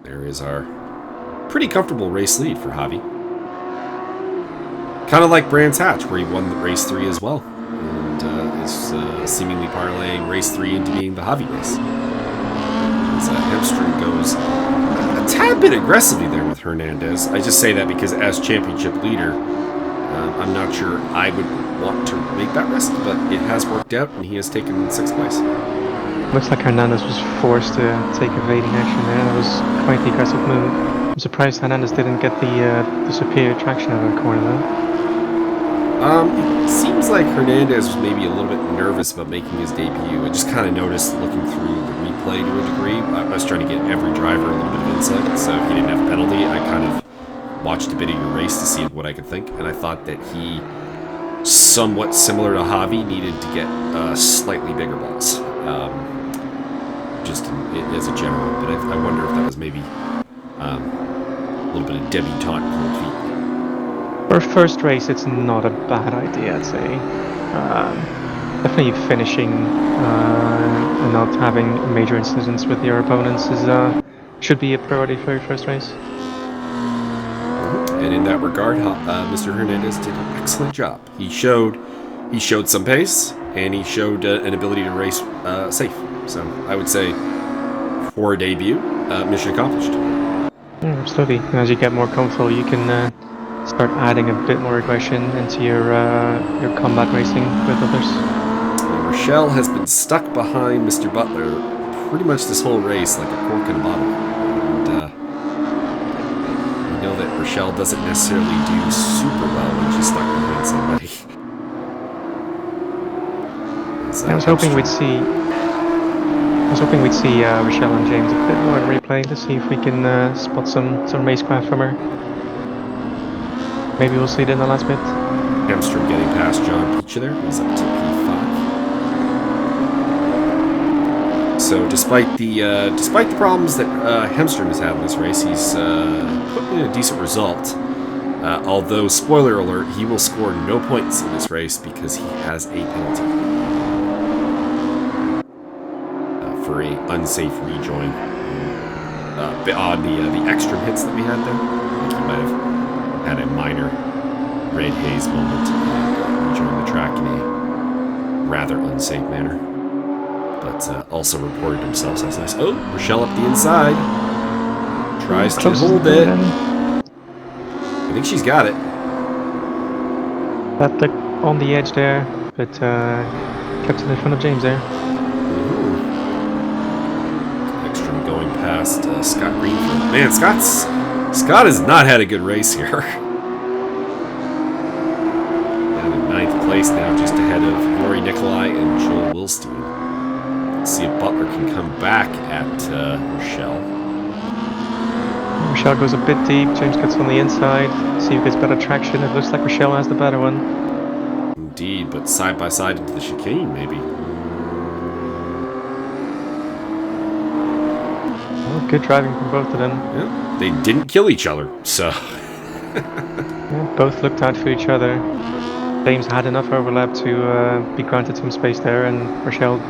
There is our pretty comfortable race lead for Javi. Kind of like Brands Hatch, where he won the race 3 as well, and is seemingly parlaying race 3 into being the Javi race. As Hemstrom goes a tad bit aggressively there with Hernandez. I just say that because as championship leader, I'm not sure I would want to make that risk, but it has worked out, and he has taken 6th place. Looks like Hernandez was forced to take evading action there. That was quite the aggressive move. I'm surprised Hernandez didn't get the superior traction out of the corner though. It seems like Hernandez was maybe a little bit nervous about making his debut. I just kind of noticed looking through the replay to a degree. I was trying to get every driver a little bit of insight, so if he didn't have a penalty, I kind of watched a bit of your race to see what I could think, and I thought that he, somewhat similar to Javi, needed to get slightly bigger balls, just as a general, but I wonder if that was maybe a little bit of debutante cold feet. For a first race, it's not a bad idea, I'd say. Definitely finishing and not having major incidents with your opponents should be a priority for your first race. And in that regard, Mr. Hernandez did an excellent job. He showed some pace, and he showed an ability to race safe. So I would say, for a debut, mission accomplished. Yeah, absolutely. And as you get more comfortable, you can start adding a bit more aggression into your combat racing with others. And Rachel has been stuck behind Mr. Butler pretty much this whole race, like a cork in a bottle. Know that Rachel doesn't necessarily do super well when she's stuck behind somebody. I was hoping we'd see Rachel and James a bit more in replay to see if we can spot some racecraft from her. Maybe we'll see it in the last bit. Hemstrom getting past John Peachy there. He's up to P5. So despite the problems that Hemstrom has had in this race, he's put in a decent result. Although, spoiler alert, he will score no points in this race because he has a penalty for a unsafe rejoin on the Ekstrom hits that we had there. I think he might have had a minor red haze moment and rejoined the track in a rather unsafe manner. But also reported himself, so that's nice. Oh, Rachel up the inside. Tries to hold it. I think she's got it. That looked on the edge there, but kept it in front of James there. Ekstrom going past Scott Greenfield. Man, Scott has not had a good race here. Down in 9th place now, just ahead of Rory Nikolai and Joel Wilstein. See if Butler can come back at Rachel. Rachel goes a bit deep, James gets on the inside, see who gets better traction. It looks like Rachel has the better one. Indeed, but side by side into the chicane, maybe. good driving from both of them. Yeah, they didn't kill each other, so... Yeah, both looked out for each other. James had enough overlap to be granted some space there, and Rachel did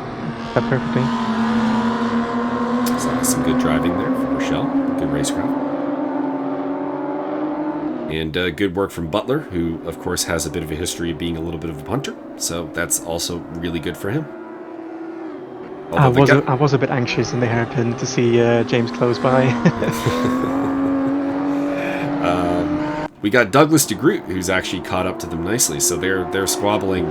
that perfectly. So some good driving there from Rachel. Good racecraft. And good work from Butler, who, of course, has a bit of a history of being a little bit of a punter. So that's also really good for him. I was a bit anxious in the hairpin to see James close by. We got Douglas DeGroot, who's actually caught up to them nicely. So they're squabbling.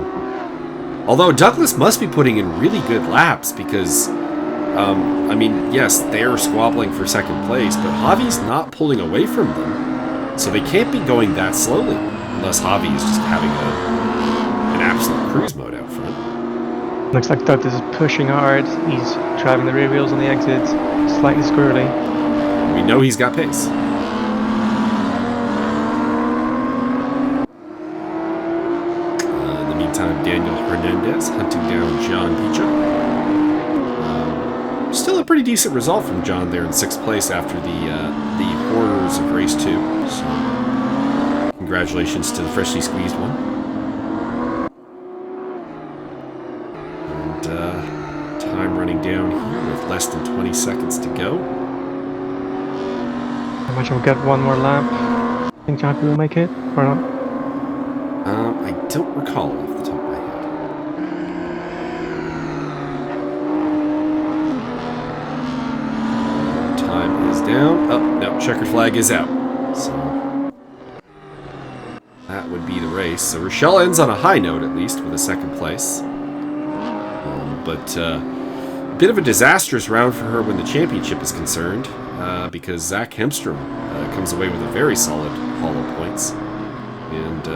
Although Douglas must be putting in really good laps because, I mean, yes, they're squabbling for second place, but Javi's not pulling away from them. So they can't be going that slowly, unless Javi is just having an absolute cruise mode out front. Looks like Douglas is pushing hard. He's driving the rear wheels on the exit, slightly squirrely. We know he's got pace. In the meantime, Daniel Hernandez hunting down John Picha. Still a pretty decent result from John there in 6th place after the horrors of race 2. So, congratulations to the freshly squeezed one. And time running down here with less than 20 seconds to go. I imagine we'll get one more lap. Think Javier will make it or not? I don't recall off the top of my head. Time is down. Oh, no, checkered flag is out. So that would be the race. So Rachel ends on a high note, at least, with a 2nd place. But a bit of a disastrous round for her when the championship is concerned, because Zach Hemstrom comes away with a very solid haul of points. And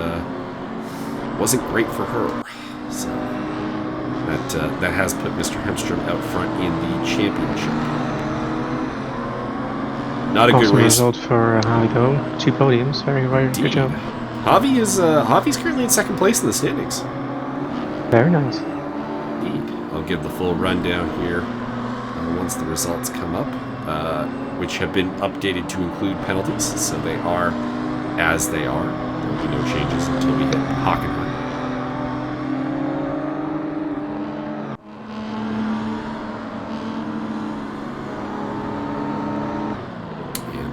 wasn't great for her. So that has put Mr. Hemstrom out front in the championship. Not a good race. Result for Javi though. 2 podiums. Very, very good job. Javi's currently in 2nd place in the standings. Very nice. Indeed. I'll give the full rundown here once the results come up, which have been updated to include penalties, so they are as they are. There will be no changes until we hit Hockenheim.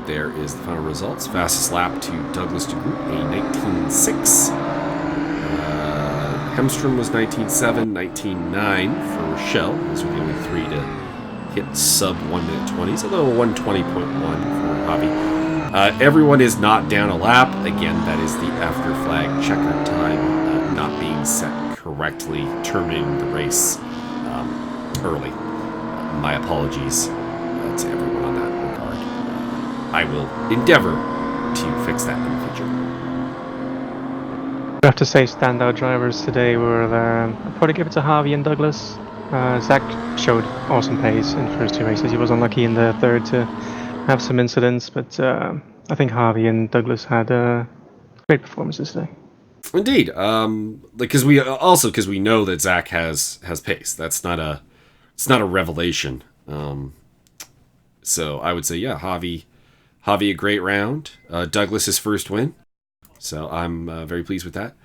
There is the final results. Fastest lap to Douglas DeGroot, a 19.6. Hemstrom was 19.7, 19.9 for Rachel. Those were the only 3 to hit sub 1 minute 20s, although 1:20.1 for Javi. Everyone is not down a lap. Again, that is the after flag checker time not being set correctly, terminating the race early. My apologies to everyone on that regard. I will endeavor to fix that in the future. I have to say, standout drivers today were, I'd probably give it to Javi and Douglas. Zach showed awesome pace in the first 2 races. He was unlucky in the 3rd to have some incidents, but I think Javi and Douglas had great performances today. Indeed, because we know that Zach has pace. It's not a revelation. So I would say, yeah, Javi a great round. Douglas his first win. So I'm very pleased with that.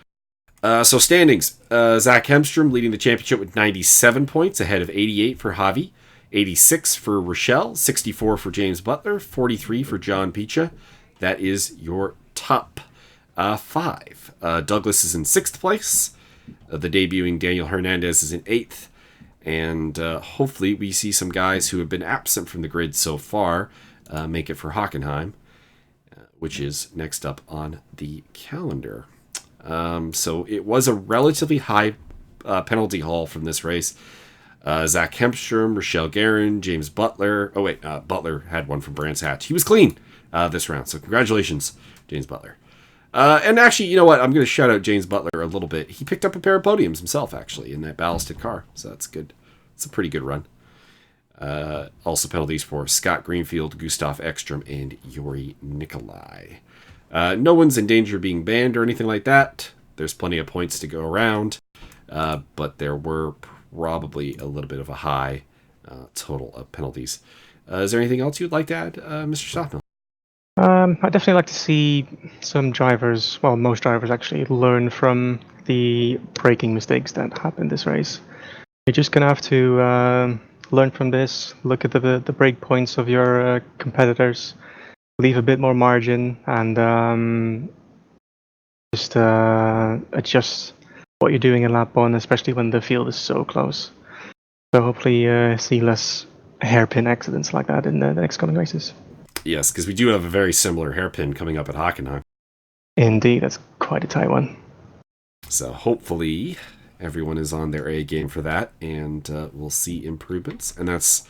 So standings. Zach Hemstrom leading the championship with 97 points, ahead of 88 for Javi, 86 for Rachel, 64 for James Butler, 43 for John Picha. That is your top 5. Douglas is in 6th place. The debuting Daniel Hernandez is in 8th. And hopefully we see some guys who have been absent from the grid so far make it for Hockenheim, which is next up on the calendar. So it was a relatively high penalty haul from this race. Zach Hemstrom, Rachel Guerin, James Butler. Oh, wait, Butler had one from Brands Hatch. He was clean this round, so congratulations, James Butler. And actually, you know what? I'm going to shout out James Butler a little bit. He picked up a pair of podiums himself, actually, in that ballasted car, so that's good. It's a pretty good run. Also penalties for Scott Greenfield, Gutaf, Ekstrom, and Yuri Nikolai. No one's in danger of being banned or anything like that. There's plenty of points to go around, but there were probably a little bit of a high total of penalties. Is there anything else you'd like to add, Mr. Stockmill? I'd definitely like to see some drivers, well, most drivers actually, learn from the braking mistakes that happened this race. You're just gonna have to learn from this, look at the brake points of your competitors, leave a bit more margin, and just adjust what you're doing in lap one, especially when the field is so close. So hopefully see less hairpin accidents like that in the next coming races. Yes, because we do have a very similar hairpin coming up at Hockenheim. Indeed, that's quite a tight one. So hopefully everyone is on their A game for that, and we'll see improvements. And that's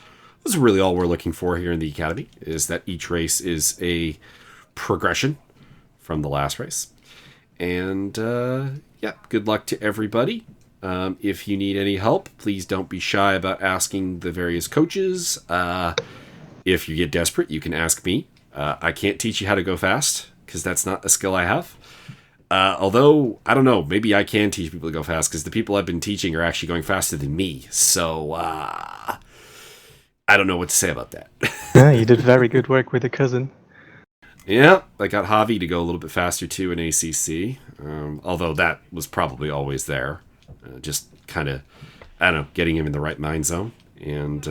really all we're looking for here in the Academy, is that each race is a progression from the last race. And yeah, good luck to everybody. If you need any help, please don't be shy about asking the various coaches. If you get desperate, you can ask me. I can't teach you how to go fast, because that's not a skill I have. Although, I don't know, maybe I can teach people to go fast, because the people I've been teaching are actually going faster than me. So, I don't know what to say about that. Yeah, you did very good work with a cousin. Yeah, I got Javi to go a little bit faster too in ACC, although that was probably always there. Just kind of, I don't know, getting him in the right mind zone. And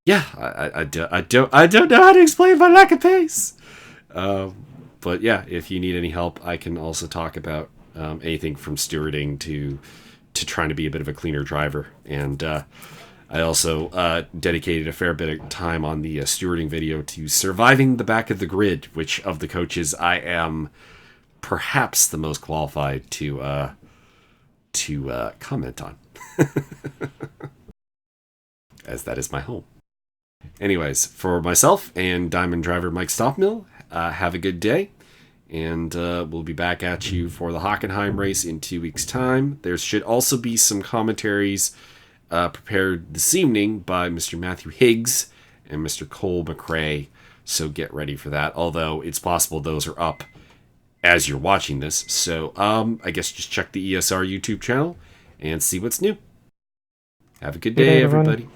yeah, I don't know how to explain my lack of pace. But yeah, if you need any help, I can also talk about anything from stewarding to trying to be a bit of a cleaner driver. And I also dedicated a fair bit of time on the stewarding video to surviving the back of the grid, which of the coaches I am perhaps the most qualified to comment on, as that is my home. Anyways, for myself and Diamond driver Mike Stockmill, have a good day, and we'll be back at you for the Hockenheim race in 2 weeks' time. There should also be some commentaries prepared this evening by Mr. Matthew Higgs and Mr. Cole McRae, so get ready for that, although it's possible those are up as you're watching this. So I guess just check the ESR YouTube channel and see what's new. Have a good day, everybody.